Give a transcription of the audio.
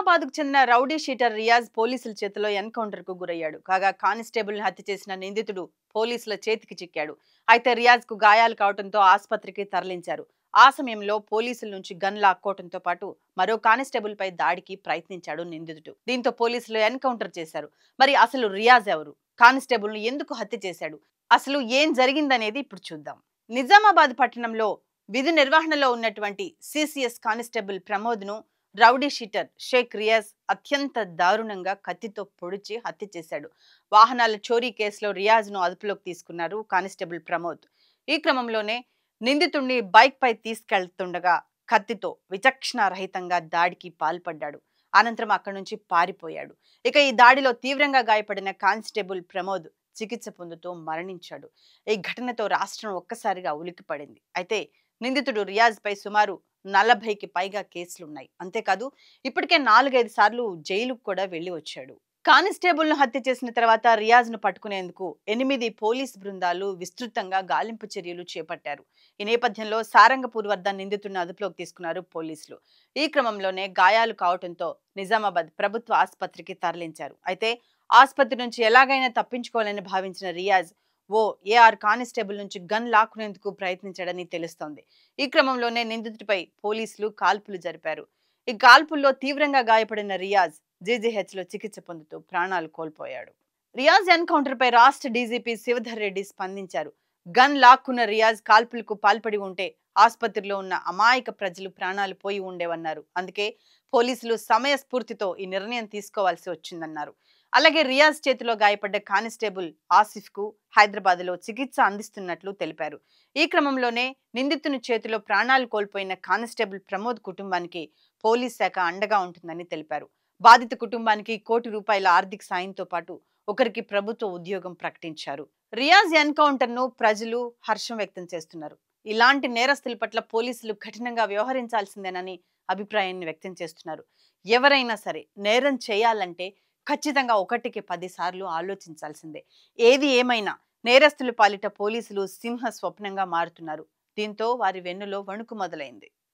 నిజామాబాద్కు చెందిన rowdy sheeter Riyaz పోలీసుల చేతిలో ఎన్కౌంటర్కు గురయ్యాడు. కాగా కానిస్టేబుల్ని హత్య చేసిన నిందితుడు పోలీసుల చేతికి చిక్కాడు. అయితే రియాజ్కు గాయాలు కావడంతో ఆసుపత్రికి తరలించారు. ఆ సమయంలో పోలీసుల నుంచి గన్ లాక్కోవడంతో పాటు మరో కానిస్టేబుల్ పై దాడికి ప్రయత్నించాడు నిందితుడు. దీంతో పోలీసులు ఎన్కౌంటర్ చేశారు. మరి అసలు రియాజ్ ఎవరు? కానిస్టేబుల్ ను ఎందుకు హత్య చేశాడు? అసలు ఏం జరిగిందనేది ఇప్పుడు చూద్దాం. నిజామాబాద్ పట్టణంలో విధి నిర్వహణలో ఉన్నటువంటి సిసిఎస్ కానిస్టేబుల్ ప్రమోద్ ను రౌడీ షీటర్ షేక్ రియాజ్ అత్యంత దారుణంగా కత్తితో పొడిచి హత్య చేశాడు. వాహనాల చోరీ కేసులో రియాజ్ ను అదుపులోకి తీసుకున్నారు కానిస్టేబుల్ ప్రమోద్. ఈ క్రమంలోనే నిందితుడిని బైక్ పై తీసుకెళ్తుండగా కత్తితో విచక్షణ రహితంగా దాడికి పాల్పడ్డాడు. అనంతరం అక్కడి నుంచి పారిపోయాడు. ఇక ఈ దాడిలో తీవ్రంగా గాయపడిన కానిస్టేబుల్ ప్రమోద్ చికిత్స పొందుతూ మరణించాడు. ఈ ఘటనతో రాష్ట్రం ఒక్కసారిగా ఉలిక్కిపడింది. అయితే నిందితుడు రియాజ్ పై సుమారు 40కి పైగా కేసులున్నాయి. అంతేకాదు ఇప్పటికే 4-5 సార్లు జైలుకు కూడా వెళ్లి వచ్చాడు. కానిస్టేబుల్ ను హత్య చేసిన తర్వాత రియాజ్ ను పట్టుకునేందుకు 8 పోలీస్ బృందాలు విస్తృతంగా గాలింపు చర్యలు చేపట్టారు. ఈ నేపథ్యంలో సారంగపూర్ వద్ద నిందితుడిని అదుపులోకి తీసుకున్నారు పోలీసులు. ఈ క్రమంలోనే గాయాలు కావడంతో నిజామాబాద్ ప్రభుత్వ ఆసుపత్రికి తరలించారు. అయితే ఆసుపత్రి నుంచి ఎలాగైనా తప్పించుకోవాలని భావించిన రియాజ్ ఓ ఏఆర్ కానిస్టేబుల్ నుంచి గన్ లాక్కునేందుకు ప్రయత్నించాడని తెలుస్తోంది. ఈ క్రమంలోనే నిందితుడిపై పోలీసులు కాల్పులు జరిపారు. ఈ కాల్పుల్లో తీవ్రంగా గాయపడిన రియాజ్ జీజీహెచ్ లో చికిత్స పొందుతూ ప్రాణాలు కోల్పోయాడు. రియాజ్ ఎన్కౌంటర్ పై రాష్ట్ర డీజీపీ శివధర్ రెడ్డి స్పందించారు. గన్ లాక్కున్న రియాజ్ కాల్పులకు పాల్పడి ఉంటే ఆసుపత్రిలో ఉన్న అమాయక ప్రజలు ప్రాణాలు పోయి ఉండేవన్నారు. అందుకే పోలీసులు సమయస్ఫూర్తితో ఈ నిర్ణయం తీసుకోవాల్సి వచ్చిందన్నారు. అలాగే రియాజ్ చేతిలో గాయపడ్డ కానిస్టేబుల్ ఆసిఫ్ కు హైదరాబాద్ లో చికిత్స అందిస్తున్నట్లు తెలిపారు. ఈ క్రమంలోనే నిందితుని చేతిలో ప్రాణాలు కోల్పోయిన కానిస్టేబుల్ ప్రమోద్ కుటుంబానికి పోలీస్ శాఖ అండగా ఉంటుందని తెలిపారు. బాధిత కుటుంబానికి ₹1 కోటి ఆర్థిక సాయంతో పాటు ఒకరికి ప్రభుత్వ ఉద్యోగం ప్రకటించారు. రియాజ్ ఎన్కౌంటర్ ను ప్రజలు హర్షం వ్యక్తం చేస్తున్నారు. ఇలాంటి నేరస్తుల పట్ల పోలీసులు కఠినంగా వ్యవహరించాల్సిందేనని అభిప్రాయాన్ని వ్యక్తం చేస్తున్నారు. ఎవరైనా సరే నేరం చేయాలంటే ఖచ్చితంగా 1కి 10 సార్లు ఆలోచించాల్సిందే. ఏది ఏమైనా నేరస్తుల పాలిట పోలీసులు సింహ స్వప్నంగా మారుతున్నారు. దీంతో వారి వెన్నులో వణుకు మొదలైంది.